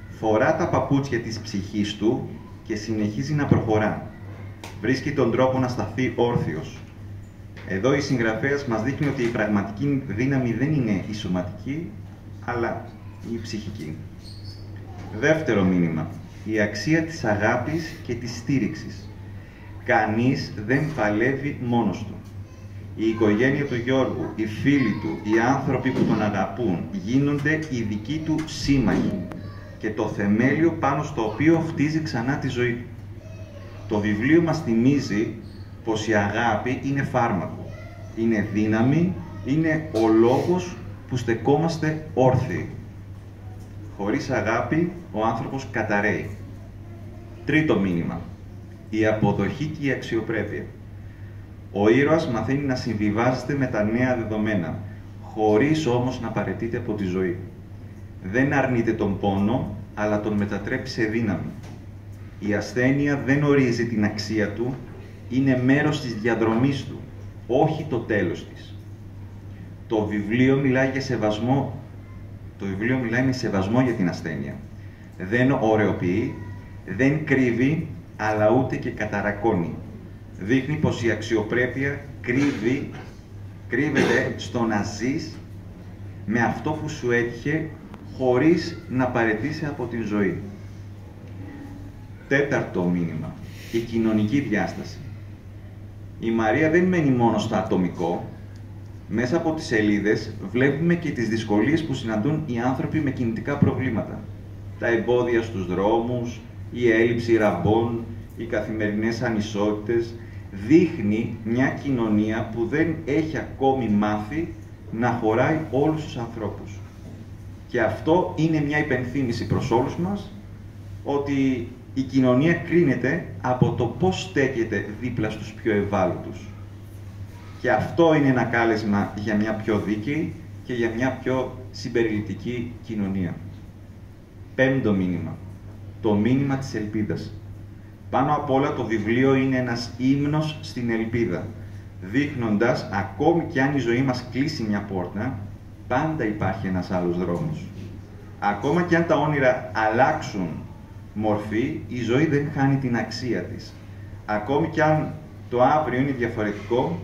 φορά τα παπούτσια της ψυχής του και συνεχίζει να προχωρά. Βρίσκει τον τρόπο να σταθεί όρθιος. Εδώ η συγγραφέας μας δείχνει ότι η πραγματική δύναμη δεν είναι η σωματική, αλλά η ψυχική. Δεύτερο μήνυμα. Η αξία της αγάπης και της στήριξης. Κανείς δεν παλεύει μόνος του. Η οικογένεια του Γιώργου, οι φίλοι του, οι άνθρωποι που τον αγαπούν, γίνονται οι δικοί του σύμμαχοι και το θεμέλιο πάνω στο οποίο χτίζει ξανά τη ζωή του. Το βιβλίο μας θυμίζει πως η αγάπη είναι φάρμακο, είναι δύναμη, είναι ο λόγος που στεκόμαστε όρθιοι. Χωρίς αγάπη, ο άνθρωπος καταραίει. Τρίτο μήνυμα. Η αποδοχή και η αξιοπρέπεια. Ο ήρωας μαθαίνει να συμβιβάζεται με τα νέα δεδομένα, χωρίς όμως να παραιτείται από τη ζωή. Δεν αρνείται τον πόνο, αλλά τον μετατρέπει σε δύναμη. Η ασθένεια δεν ορίζει την αξία του, είναι μέρος της διαδρομής του, όχι το τέλος της. Το βιβλίο μιλάει για σεβασμό. Το βιβλίο μιλάει με σεβασμό για την ασθένεια. Δεν ωρεοποιεί, δεν κρύβει, αλλά ούτε και καταρακώνει. Δείχνει πως η αξιοπρέπεια κρύβεται στο να ζεις με αυτό που σου έτυχε, χωρίς να παραιτήσει από την ζωή. Τέταρτο μήνυμα. Η κοινωνική διάσταση. Η Μαρία δεν μένει μόνο στο ατομικό. Μέσα από τις σελίδες βλέπουμε και τις δυσκολίες που συναντούν οι άνθρωποι με κινητικά προβλήματα. Τα εμπόδια στους δρόμους, η έλλειψη ραμπών, οι καθημερινές ανισότητες. Δείχνει μια κοινωνία που δεν έχει ακόμη μάθει να χωράει όλους τους ανθρώπους. Και αυτό είναι μια υπενθύμηση προς όλους μας ότι η κοινωνία κρίνεται από το πώς στέκεται δίπλα στους πιο ευάλωτους. Και αυτό είναι ένα κάλεσμα για μια πιο δίκαιη και για μια πιο συμπεριληπτική κοινωνία. Πέμπτο μήνυμα. Το μήνυμα της ελπίδας. Πάνω απ' όλα το βιβλίο είναι ένας ύμνος στην ελπίδα, δείχνοντας ακόμη κι αν η ζωή μας κλείσει μια πόρτα, πάντα υπάρχει ένας άλλος δρόμος. Ακόμα κι αν τα όνειρα αλλάξουν μορφή, η ζωή δεν χάνει την αξία της. Ακόμη κι αν το αύριο είναι διαφορετικό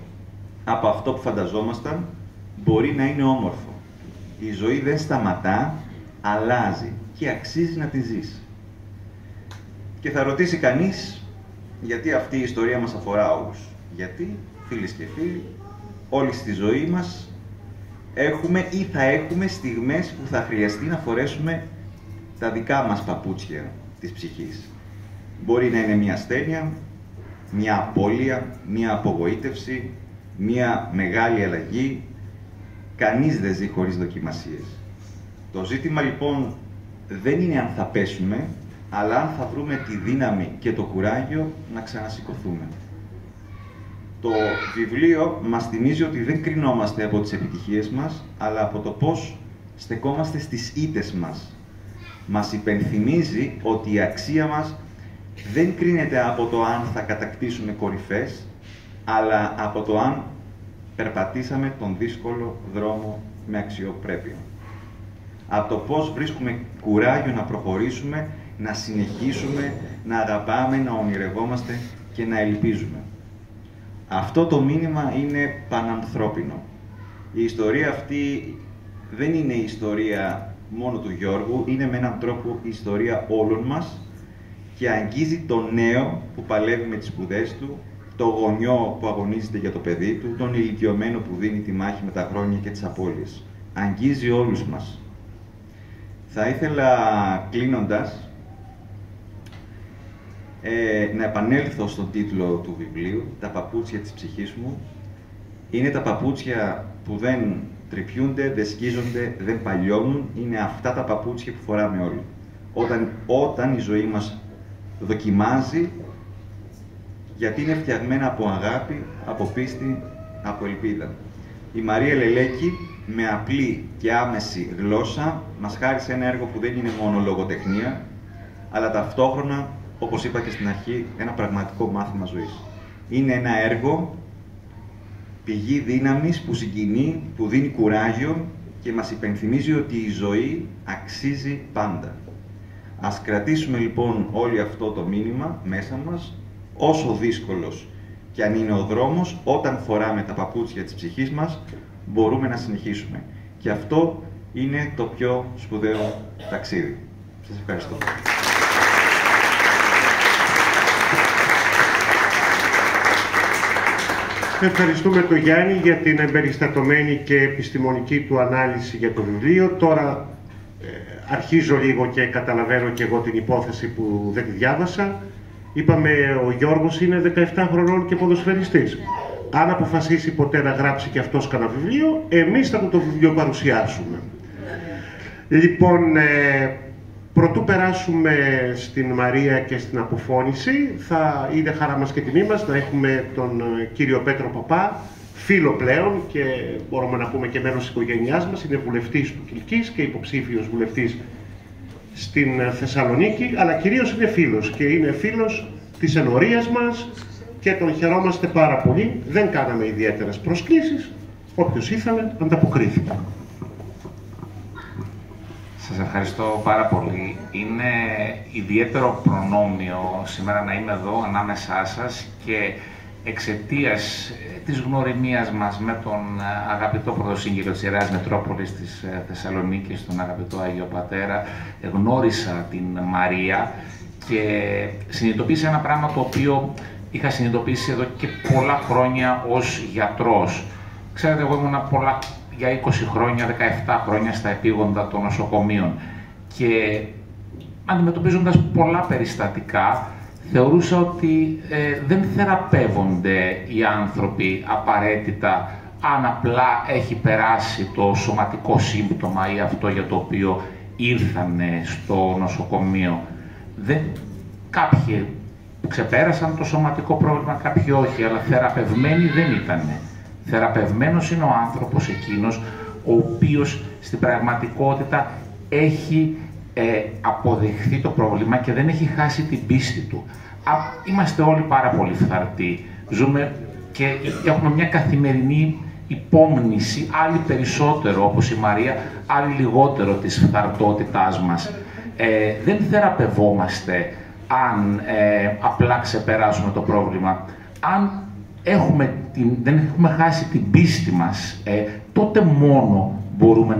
από αυτό που φανταζόμασταν, μπορεί να είναι όμορφο. Η ζωή δεν σταματά, αλλάζει και αξίζει να τη ζεις. Και θα ρωτήσει κανείς, γιατί αυτή η ιστορία μας αφορά όλους. Γιατί, φίλες και φίλοι, όλοι στη ζωή μας έχουμε ή θα έχουμε στιγμές που θα χρειαστεί να φορέσουμε τα δικά μας παπούτσια της ψυχής. Μπορεί να είναι μια ασθένεια, μια απώλεια, μια απογοήτευση, μια μεγάλη αλλαγή. Κανείς δεν ζει χωρίς δοκιμασίες. Το ζήτημα λοιπόν δεν είναι αν θα πέσουμε, αλλά αν θα βρούμε τη δύναμη και το κουράγιο να ξανασηκωθούμε. Το βιβλίο μας θυμίζει ότι δεν κρινόμαστε από τις επιτυχίες μας, αλλά από το πώς στεκόμαστε στις ήττες μας. Μας υπενθυμίζει ότι η αξία μας δεν κρίνεται από το αν θα κατακτήσουμε κορυφές, αλλά από το αν περπατήσαμε τον δύσκολο δρόμο με αξιοπρέπεια. Από το πώς βρίσκουμε κουράγιο να προχωρήσουμε, να συνεχίσουμε, να αγαπάμε, να ονειρευόμαστε και να ελπίζουμε. Αυτό το μήνυμα είναι πανανθρώπινο. Η ιστορία αυτή δεν είναι η ιστορία μόνο του Γιώργου, είναι με έναν τρόπο η ιστορία όλων μας και αγγίζει τον νέο που παλεύει με τις σπουδές του, το γονιό που αγωνίζεται για το παιδί του, τον ηλικιωμένο που δίνει τη μάχη με τα χρόνια και τις απώλειες. Αγγίζει όλους μας. Θα ήθελα, κλείνοντας, να επανέλθω στον τίτλο του βιβλίου, «Τα παπούτσια της ψυχής μου». Είναι τα παπούτσια που δεν τρυπιούνται, δεν σκίζονται, δεν παλιώνουν. Είναι αυτά τα παπούτσια που φοράμε όλοι. Όταν η ζωή μας δοκιμάζει, γιατί είναι φτιαγμένα από αγάπη, από πίστη, από ελπίδα. Η Μαρία Λελέκη, με απλή και άμεση γλώσσα, μας χάρισε ένα έργο που δεν είναι μόνο λογοτεχνία, αλλά ταυτόχρονα, όπως είπα και στην αρχή, ένα πραγματικό μάθημα ζωής. Είναι ένα έργο, πηγή δύναμης που συγκινεί, που δίνει κουράγιο και μας υπενθυμίζει ότι η ζωή αξίζει πάντα. Ας κρατήσουμε λοιπόν όλοι αυτό το μήνυμα μέσα μας, όσο δύσκολος και αν είναι ο δρόμος, όταν φοράμε τα παπούτσια της ψυχής μας, μπορούμε να συνεχίσουμε. Και αυτό είναι το πιο σπουδαίο ταξίδι. Σας ευχαριστώ. Ευχαριστούμε τον Γιάννη για την εμπεριστατωμένη και επιστημονική του ανάλυση για το βιβλίο. Τώρα αρχίζω λίγο και καταλαβαίνω και εγώ την υπόθεση που δεν τη διάβασα. Είπαμε, ο Γιώργος είναι 17 χρονών και ποδοσφαιριστής. Αν αποφασίσει ποτέ να γράψει και αυτός κανένα βιβλίο, εμείς θα του το βιβλίο παρουσιάσουμε. Λοιπόν, πρωτού περάσουμε στην Μαρία και στην αποφώνηση, θα είναι χαρά μας και τιμή μας να έχουμε τον κύριο Πέτρο Παπά, φίλο πλέον και μπορούμε να πούμε και μέλος της οικογένειάς μας. Είναι βουλευτής του Κιλκής και υποψήφιος βουλευτής στην Θεσσαλονίκη, αλλά κυρίως είναι φίλος και είναι φίλος της ενορίας μας και τον χαιρόμαστε πάρα πολύ. Δεν κάναμε ιδιαίτερες προσκλήσεις, όποιος ήθελε ανταποκρίθηκε. Σας ευχαριστώ πάρα πολύ. Είναι ιδιαίτερο προνόμιο σήμερα να είμαι εδώ ανάμεσά σας και εξαιτίας της γνωριμίας μας με τον αγαπητό πρωτοσύγγελο της Ιεράς Μετρόπολης της Θεσσαλονίκης, τον αγαπητό Άγιο Πατέρα, γνώρισα την Μαρία και συνειδητοποίησα ένα πράγμα το οποίο είχα συνειδητοποιήσει εδώ και πολλά χρόνια ως γιατρός. Ξέρετε, εγώ ήμουνα για 20 χρόνια, 17 χρόνια στα επίγοντα των νοσοκομείων και αντιμετωπίζοντας πολλά περιστατικά, θεωρούσα ότι δεν θεραπεύονται οι άνθρωποι απαραίτητα αν απλά έχει περάσει το σωματικό σύμπτωμα ή αυτό για το οποίο ήρθανε στο νοσοκομείο. Κάποιοι ξεπέρασαν το σωματικό πρόβλημα, κάποιοι όχι, αλλά θεραπευμένοι δεν ήτανε. Θεραπευμένος είναι ο άνθρωπος εκείνος ο οποίος στην πραγματικότητα έχει αποδεχθεί το πρόβλημα και δεν έχει χάσει την πίστη του. Είμαστε όλοι πάρα πολύ φθαρτοί. Ζούμε και έχουμε μια καθημερινή υπόμνηση, άλλοι περισσότερο όπως η Μαρία, άλλοι λιγότερο της φθαρτότητάς μας. Δεν θεραπευόμαστε αν απλά ξεπεράσουμε το πρόβλημα. Αν δεν έχουμε χάσει την πίστη μας, τότε μόνο μπορούμε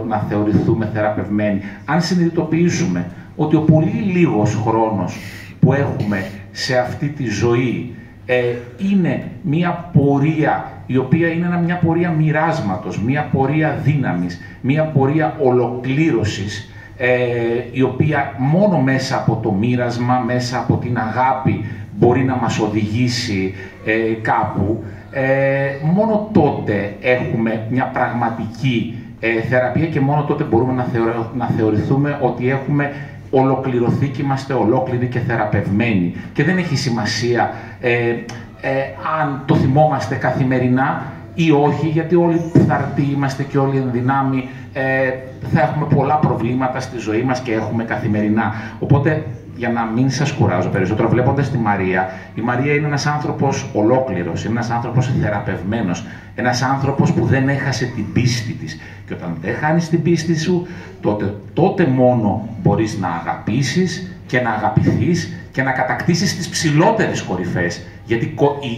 να θεωρηθούμε θεραπευμένοι. Αν συνειδητοποιήσουμε ότι ο πολύ λίγος χρόνος που έχουμε σε αυτή τη ζωή είναι μια πορεία η οποία είναι μια πορεία μοιράσματος, μια πορεία δύναμης, μια πορεία ολοκλήρωσης, η οποία μόνο μέσα από το μοίρασμα, μέσα από την αγάπη μπορεί να μας οδηγήσει κάπου, μόνο τότε έχουμε μια πραγματική θεραπεία και μόνο τότε μπορούμε να θεωρηθούμε ότι έχουμε ολοκληρωθεί και είμαστε ολόκληροι και θεραπευμένοι. Και δεν έχει σημασία αν το θυμόμαστε καθημερινά ή όχι, γιατί όλοι φθαρτοί είμαστε και όλοι εν δυνάμει, θα έχουμε πολλά προβλήματα στη ζωή μας και έχουμε καθημερινά. Οπότε, για να μην σας κουράζω περισσότερο, βλέποντας τη Μαρία, η Μαρία είναι ένας άνθρωπος ολόκληρος, είναι ένας άνθρωπος θεραπευμένος, ένας άνθρωπος που δεν έχασε την πίστη της. Και όταν δεν χάνεις την πίστη σου, τότε μόνο μπορείς να αγαπήσεις και να αγαπηθείς και να κατακτήσεις τις ψηλότερες κορυφές. Γιατί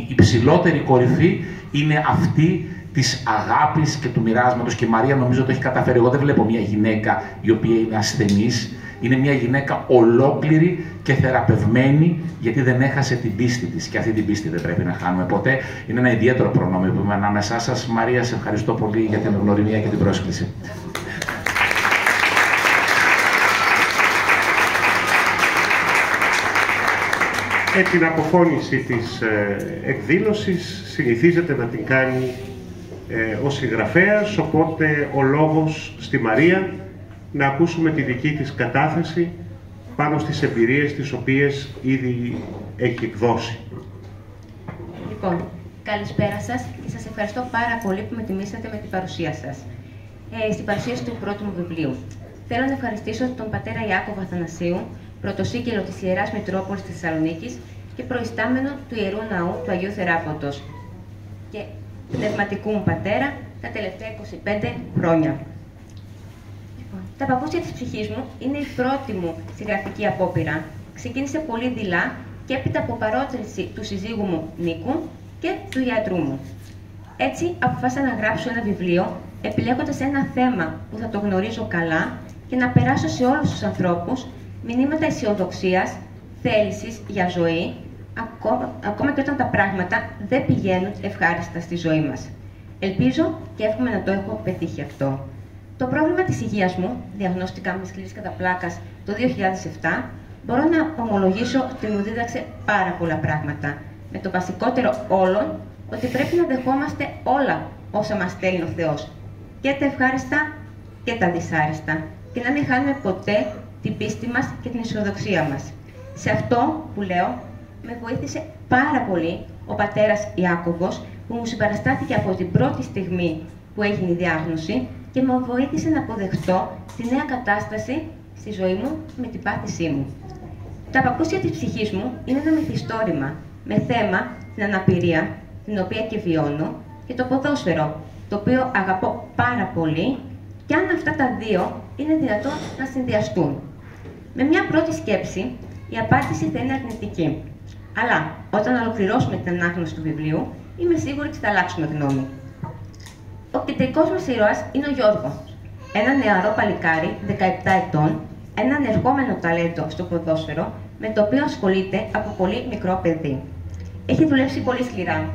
η ψηλότερη κορυφή είναι αυτή της αγάπης και του μοιράσματος, και η Μαρία νομίζω το έχει καταφέρει. Εγώ δεν βλέπω μια γυναίκα η οποία είναι ασθενής. Είναι μια γυναίκα ολόκληρη και θεραπευμένη, γιατί δεν έχασε την πίστη της. Και αυτή την πίστη δεν πρέπει να χάνουμε ποτέ. Είναι ένα ιδιαίτερο προνόμιο που είμαι ανάμεσά σας. Μαρία, σε ευχαριστώ πολύ για την γνωριμία και την πρόσκληση. Την αποφώνηση της εκδήλωσης συνηθίζεται να την κάνει ο συγγραφέας, οπότε ο λόγος στη Μαρία να ακούσουμε τη δική της κατάθεση πάνω στις εμπειρίες τις οποίες ήδη έχει εκδώσει. Λοιπόν, καλησπέρα σας και σας ευχαριστώ πάρα πολύ που με τιμήσατε με την παρουσία σας. Στην παρουσίαση του πρώτου μου βιβλίου. Θέλω να ευχαριστήσω τον πατέρα Ιάκωβο Αθανασίου, πρωτοσύγκελο της Ιεράς Μητρόπολης της Θεσσαλονίκης και προϊστάμενο του Ιερού Ναού του Αγίου Θεράποντος και πνευματικού μου πατέρα τα τελευταία 25 χρόνια. Τα παπούτσια της ψυχής μου είναι η πρώτη μου συγγραφική απόπειρα. Ξεκίνησε πολύ δειλά και έπειτα από παρότριση του συζύγου μου Νίκου και του γιατρού μου. Έτσι αποφάσισα να γράψω ένα βιβλίο επιλέγοντας ένα θέμα που θα το γνωρίζω καλά και να περάσω σε όλους τους ανθρώπους μηνύματα αισιοδοξίας, θέλησης για ζωή, ακόμα και όταν τα πράγματα δεν πηγαίνουν ευχάριστα στη ζωή μας. Ελπίζω και εύχομαι να το έχω πετύχει αυτό. Το πρόβλημα της υγείας μου, διαγνώστηκα με σκληρής καταπλάκας το 2007, μπορώ να ομολογήσω ότι μου δίδαξε πάρα πολλά πράγματα. Με το βασικότερο όλων, ότι πρέπει να δεχόμαστε όλα όσα μας στέλνει ο Θεός. Και τα ευχάριστα και τα δυσάριστα. Και να μην χάνουμε ποτέ την πίστη μας και την αισιοδοξία μας. Σε αυτό που λέω, με βοήθησε πάρα πολύ ο πατέρας Ιάκωβος, που μου συμπαραστάθηκε από την πρώτη στιγμή που έγινε η διάγνωση και με βοήθησε να αποδεχτώ τη νέα κατάσταση στη ζωή μου με την πάθησή μου. Τα παπούτσια της ψυχής μου είναι ένα μυθιστόρημα με θέμα την αναπηρία, την οποία και βιώνω, και το ποδόσφαιρο, το οποίο αγαπώ πάρα πολύ, και αν αυτά τα δύο είναι δυνατόν να συνδυαστούν. Με μια πρώτη σκέψη, η απάντηση θα είναι αρνητική. Αλλά όταν ολοκληρώσουμε την ανάγνωση του βιβλίου, είμαι σίγουρη ότι θα αλλάξουμε γνώμη. Ο κεντρικός μας ήρωας είναι ο Γιώργος, ένα νεαρό παλικάρι 17 ετών, ένα ανερχόμενο ταλέντο στο ποδόσφαιρο, με το οποίο ασχολείται από πολύ μικρό παιδί. Έχει δουλέψει πολύ σκληρά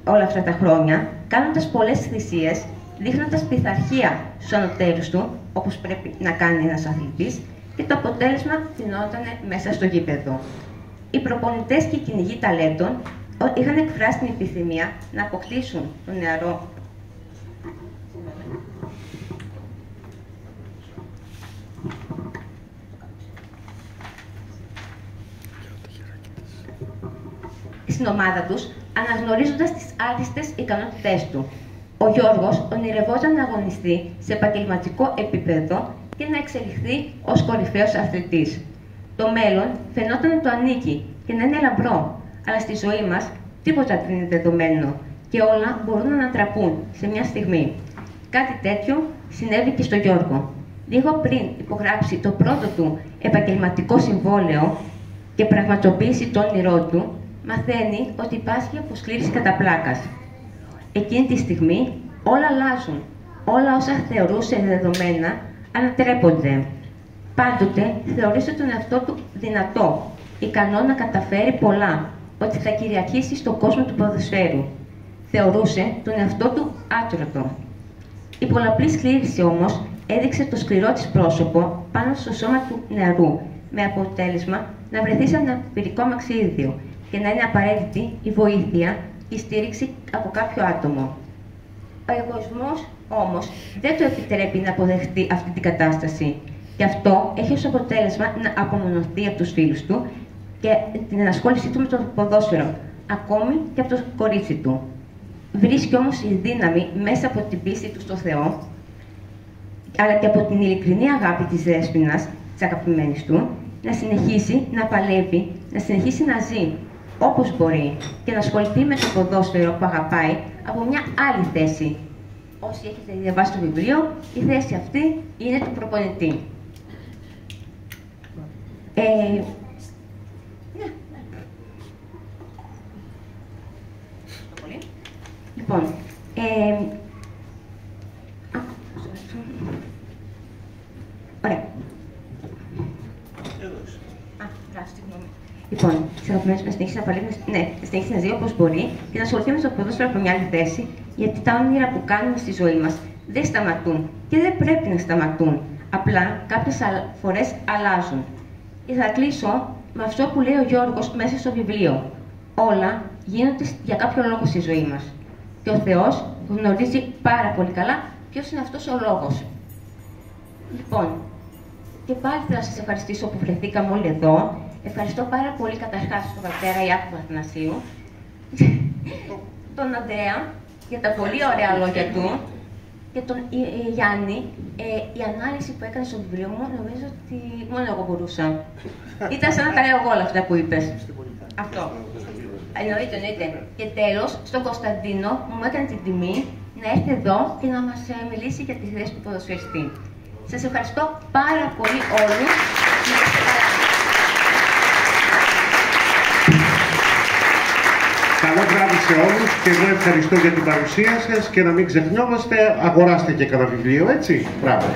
όλα αυτά τα χρόνια, κάνοντας πολλές θυσίες, δείχνοντας πειθαρχία στους ανωτέρους του, όπως πρέπει να κάνει ένας αθλητής, και το αποτέλεσμα φαινόταν μέσα στο γήπεδο. Οι προπονητές και οι κυνηγοί ταλέντων είχαν εκφράσει την επιθυμία να αποκτήσουν τον νεαρό στην ομάδα τους, αναγνωρίζοντας τις άριστες ικανότητές του. Ο Γιώργος ονειρευόταν να αγωνιστεί σε επαγγελματικό επίπεδο και να εξελιχθεί ως κορυφαίος αθλητής. Το μέλλον φαινόταν να το ανήκει και να είναι λαμπρό, αλλά στη ζωή μας τίποτα δεν είναι δεδομένο και όλα μπορούν να ανατραπούν σε μια στιγμή. Κάτι τέτοιο συνέβη και στο Γιώργο. Λίγο πριν υπογράψει το πρώτο του επαγγελματικό συμβόλαιο και πραγματοποιήσει το όνειρό του, μαθαίνει ότι υπάρχει αποσκλήρηση κατά πλάκας. Εκείνη τη στιγμή όλα αλλάζουν. Όλα όσα θεωρούσε δεδομένα ανατρέπονται. Πάντοτε θεωρούσε τον εαυτό του δυνατό, ικανό να καταφέρει πολλά, ότι θα κυριαρχήσει στον κόσμο του ποδοσφαίρου. Θεωρούσε τον εαυτό του άτρωτο. Η πολλαπλή σκλήρηση όμως έδειξε το σκληρό της πρόσωπο πάνω στο σώμα του νεαρού, με αποτέλεσμα να βρεθεί σε ένα πυρικό μαξίδιο και να είναι απαραίτητη η βοήθεια, η στήριξη από κάποιο άτομο. Ο εγωισμός όμως δεν το επιτρέπει να αποδεχτεί αυτή την κατάσταση και αυτό έχει ως αποτέλεσμα να απομονωθεί από τους φίλους του και την ενασχόλησή του με το ποδόσφαιρο, ακόμη και από το κορίτσι του. Βρίσκει όμως η δύναμη μέσα από την πίστη του στο Θεό, αλλά και από την ειλικρινή αγάπη της Δέσποινας, της αγαπημένης του, να συνεχίσει να παλεύει, να συνεχίσει να ζει όπως μπορεί και να ασχοληθεί με το ποδόσφαιρο που αγαπάει από μια άλλη θέση. Όσοι έχετε διαβάσει το βιβλίο, η θέση αυτή είναι του προπονητή. Λοιπόν, ωραία. Λοιπόν, τις αγαπημένες να συνεχίσει να παλεύει, ναι, να συνεχίσει να ζει όπως μπορεί και να ασχοληθεί με το ποδόσφαιρο από μια άλλη θέση, γιατί τα όνειρα που κάνουμε στη ζωή μας δεν σταματούν και δεν πρέπει να σταματούν. Απλά κάποιες φορές αλλάζουν. Και θα κλείσω με αυτό που λέει ο Γιώργος μέσα στο βιβλίο. Όλα γίνονται για κάποιο λόγο στη ζωή μας. Και ο Θεός γνωρίζει πάρα πολύ καλά ποιος είναι αυτός ο λόγος. Λοιπόν, και πάλι θέλω να σας ευχαριστήσω που βρεθήκαμε όλοι εδώ. Ευχαριστώ πάρα πολύ καταρχάς τον πατέρα Ιάκωβο Αθανασίου, τον Ανδρέα για τα πολύ ωραία λόγια του και τον Γιάννη. Η ανάλυση που έκανε στο βιβλίο μου, νομίζω ότι μόνο εγώ μπορούσα. Ήταν σαν να τα λέω εγώ όλα αυτά που είπες. Αυτό. Εννοείται. Και τέλος, στον Κωνσταντίνο που μου έκανε την τιμή να έρθει εδώ και να μας μιλήσει για τη θέση του ποδοσφαιριστή. Σας ευχαριστώ πάρα πολύ όλους. Καλό βράδυ σε όλους και εγώ ευχαριστώ για την παρουσία σας και να μην ξεχνιόμαστε, αγοράστε και κανένα βιβλίο, έτσι. Μπράβο.